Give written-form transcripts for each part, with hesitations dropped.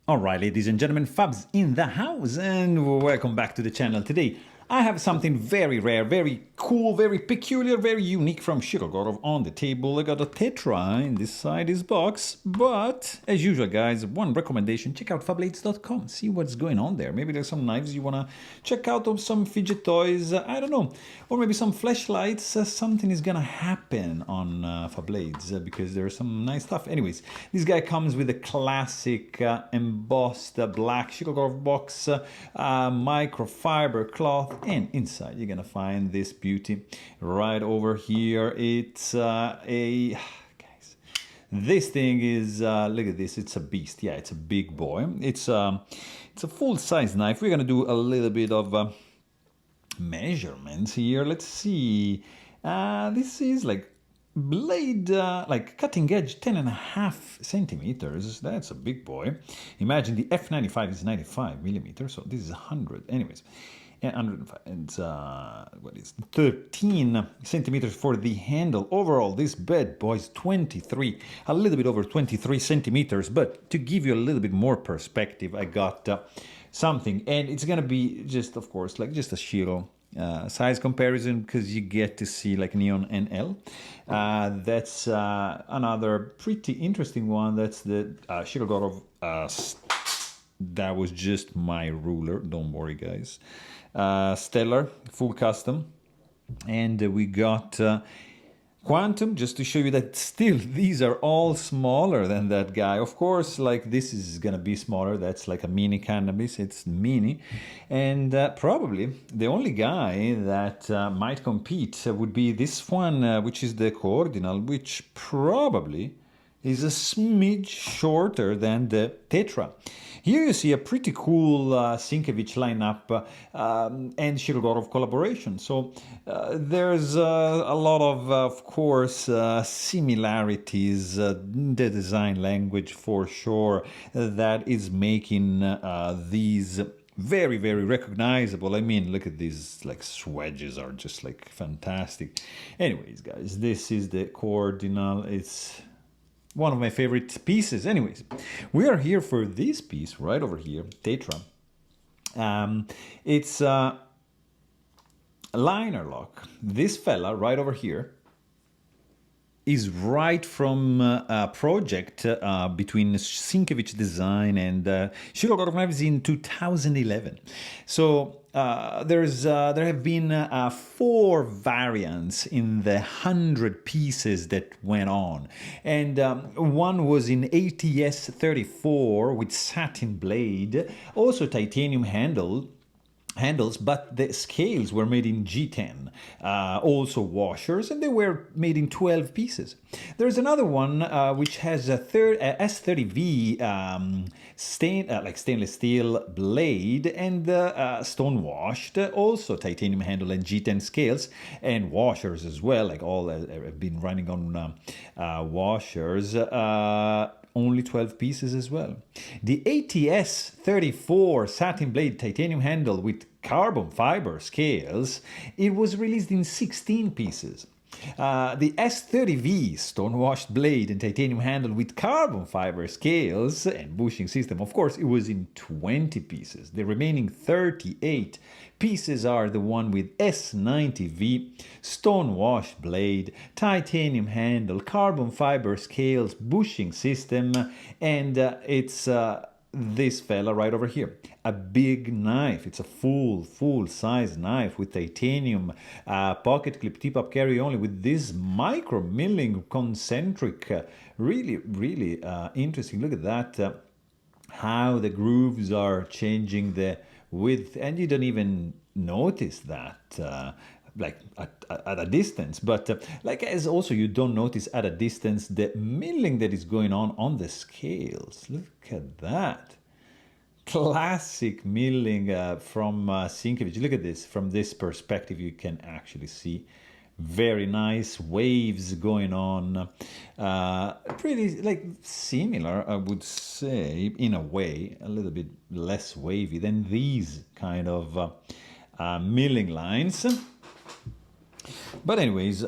Alright, ladies and gentlemen, Fabs in the house, and welcome back to the channel. Today, I have something very rare, very cool, very peculiar, very unique from Shirogorov on the table. I got a Tetra inside this box, but as usual, guys, one recommendation, check out Fablades.com, see what's going on there. Maybe there's some knives you want to check out, or some fidget toys, I don't know, or maybe some flashlights. Something is gonna happen on Fablades because there's some nice stuff. Anyways, this guy comes with a classic embossed black Shirogorov box, microfiber cloth, and inside you're gonna find this beauty right over here. It's guys, this thing is look at this, it's a beast. Yeah, it's a big boy. It's a full-size knife. We're gonna do a little bit of measurements here. Let's see. This is like blade, like cutting edge, 10.5 centimeters. That's a big boy. Imagine the F95 is 95 millimeters, so this is 100. Anyways, 105. It's what is 13 centimeters for the handle. Overall, this bad boy is 23, a little bit over 23 centimeters. But to give you a little bit more perspective, I got something, and it's gonna be just, of course, like just a Shiro size comparison, because you get to see like Neon NL. That's another pretty interesting one. That's the Shirogorov. That was just my ruler. Don't worry, guys. Stellar, full custom, and we got Quantum, just to show you that still these are all smaller than that guy. Of course, like this is gonna be smaller. That's like a mini cannabis. It's mini, and probably the only guy that might compete would be this one, which is the Coordinal, which probably is a smidge shorter than the Tetra. Here you see a pretty cool Sinkevich lineup and Shirogorov collaboration. So there's a lot of course, similarities, the design language for sure, that is making these very, very recognizable. I mean, look at these, like swedges are just like fantastic. Anyways, guys, this is the Coordinal. It's one of my favorite pieces. Anyways, we are here for this piece right over here, Tetra. It's a liner lock. This fella right over here is right from a project between Sinkevich Design and Shirogorov Knives in 2011. So there have been 4 variants in the 100 pieces that went on, and one was in ATS 34 with satin blade, also titanium handles, but the scales were made in G10, also washers, and they were made in 12 pieces. There's another one which has a S30V like stainless steel blade and stone washed, also titanium handle and G10 scales and washers as well. Like all have been running on washers. Only 12 pieces as well. The ATS 34 satin blade titanium handle with carbon fiber scales, it was released in 16 pieces. The S30V stone-washed blade and titanium handle with carbon fiber scales and bushing system, of course, it was in 20 pieces. The remaining 38 pieces are the one with S90V, stone-washed blade, titanium handle, carbon fiber scales, bushing system, and it's this fella right over here. A big knife. It's a full-size knife with titanium pocket clip tip-up carry only with this micro milling concentric. Really interesting. Look at that. How the grooves are changing the width, and you don't even notice that. Like at a distance, but like as also you don't notice at a distance the milling that is going on the scales. Look at that. Classic milling from Sinkevich. Look at this. From this perspective, you can actually see very nice waves going on. Pretty like similar, I would say, in a way, a little bit less wavy than these kind of milling lines. But anyways,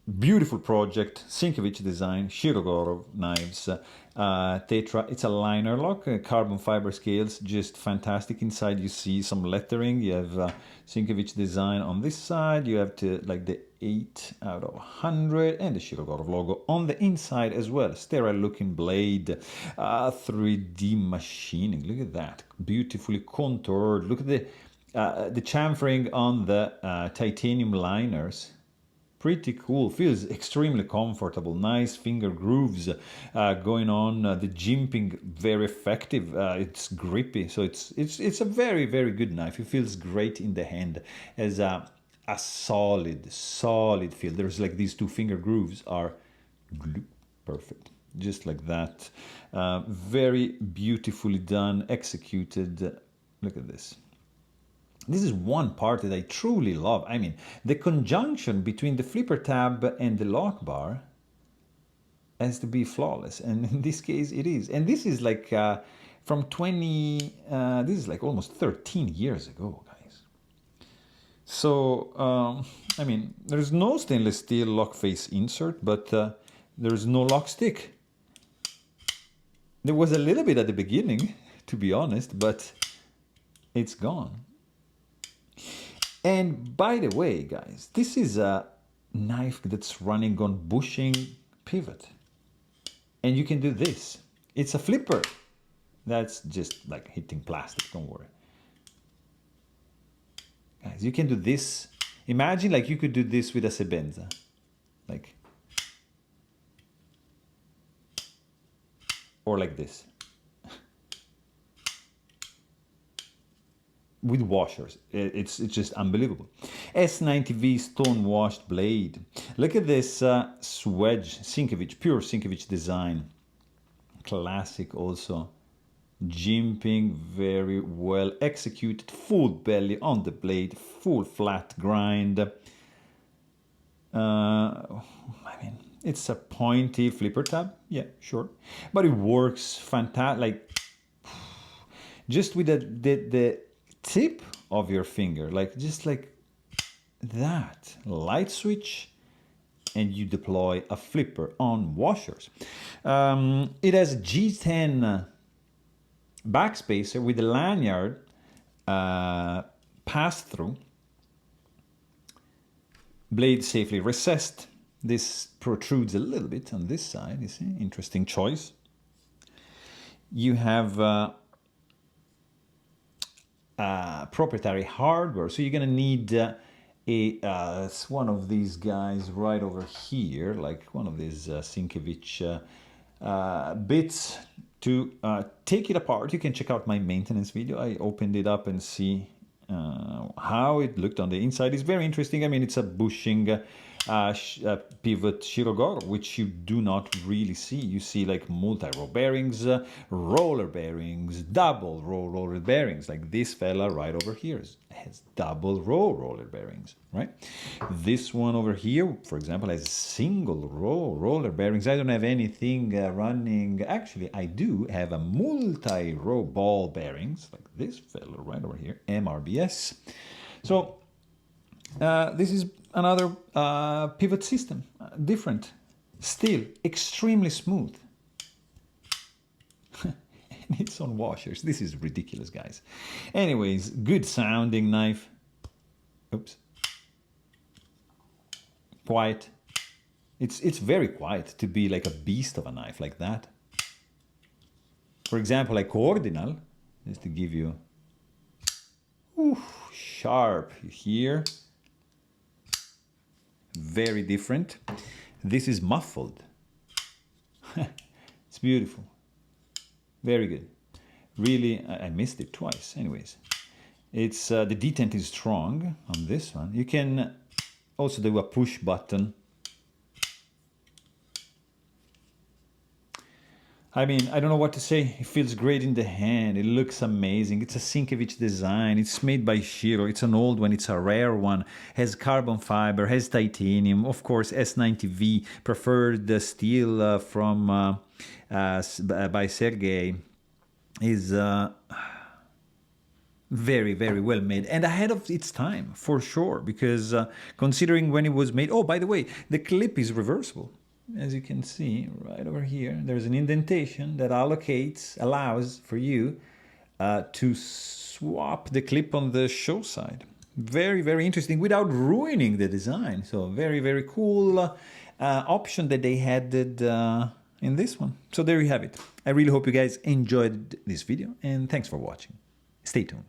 Beautiful project, Sinkevich Design, Shirogorov knives, Tetra. It's a liner lock, carbon fiber scales, just fantastic. Inside you see some lettering. You have Sinkevich Design on this side. You have like the 8 out of 100 and the Shirogorov logo on the inside as well. Sterile looking blade, 3D machining. Look at that, beautifully contoured. Look at the chamfering on the titanium liners. Pretty cool, feels extremely comfortable, nice finger grooves going on, the jimping very effective, it's grippy, so it's a very, very good knife. It feels great in the hand, as a solid feel. There's like these two finger grooves are perfect, just like that. Very beautifully done, executed. Look at this. This is one part that I truly love. I mean, the conjunction between the flipper tab and the lock bar has to be flawless. And in this case, it is. And this is like from this is like almost 13 years ago, guys. So, I mean, there's no stainless steel lock face insert, but there's no lock stick. There was a little bit at the beginning, to be honest, but it's gone. And by the way, guys, this is a knife that's running on bushing pivot. And you can do this. It's a flipper. That's just like hitting plastic, don't worry. Guys, you can do this. Imagine like you could do this with a Sebenza. Like, or like this. With washers, it's just unbelievable. S90V stone washed blade. Look at this Swedge Sinkevich, pure Sinkevich design. Classic also. Jimping, very well executed, full belly on the blade, full flat grind. I mean, it's a pointy flipper tab, yeah, sure, but it works fantastic. Like, just with the tip of your finger, like just like that, light switch, and you deploy a flipper on washers. It has a G10 backspacer with a lanyard pass-through. Blade safely recessed. This protrudes a little bit on this side, you see, interesting choice. You have proprietary hardware, so you're gonna need one of these guys right over here, like one of these Sinkevich bits to take it apart. You can check out my maintenance video. I opened it up and see how it looked on the inside. It's very interesting. I mean, it's a bushing pivot Shirogorov, which you do not really see. You see like multi-row bearings, roller bearings, double row roller bearings, like this fella right over here has double row roller bearings, right? This one over here, for example, has single row roller bearings. I don't have anything running. Actually, I do have a multi-row ball bearings, like this fella right over here, MRBS. So this is another pivot system, different, still extremely smooth. And it's on washers. This is ridiculous, guys. Anyways, good sounding knife. Oops. Quiet. It's very quiet to be like a beast of a knife like that. For example, like Ordinal, just to give you, sharp here. Very different. This is muffled. It's beautiful. Very good. Really, I missed it twice. Anyways, it's the detent is strong on this one. You can also do a push button. I mean, I don't know what to say. It feels great in the hand. It looks amazing. It's a Sinkevich design. It's made by Shiro. It's an old one. It's a rare one. Has carbon fiber, has titanium. Of course, S90V, preferred steel from by Sergey, is Very, very well made and ahead of its time for sure, because considering when it was made. Oh, by the way, the clip is reversible. As you can see right over here, there's an indentation that allows for you to swap the clip on the show side. Very, very interesting without ruining the design. So very, very cool option that they added in this one. So there you have it. I really hope you guys enjoyed this video and thanks for watching. Stay tuned.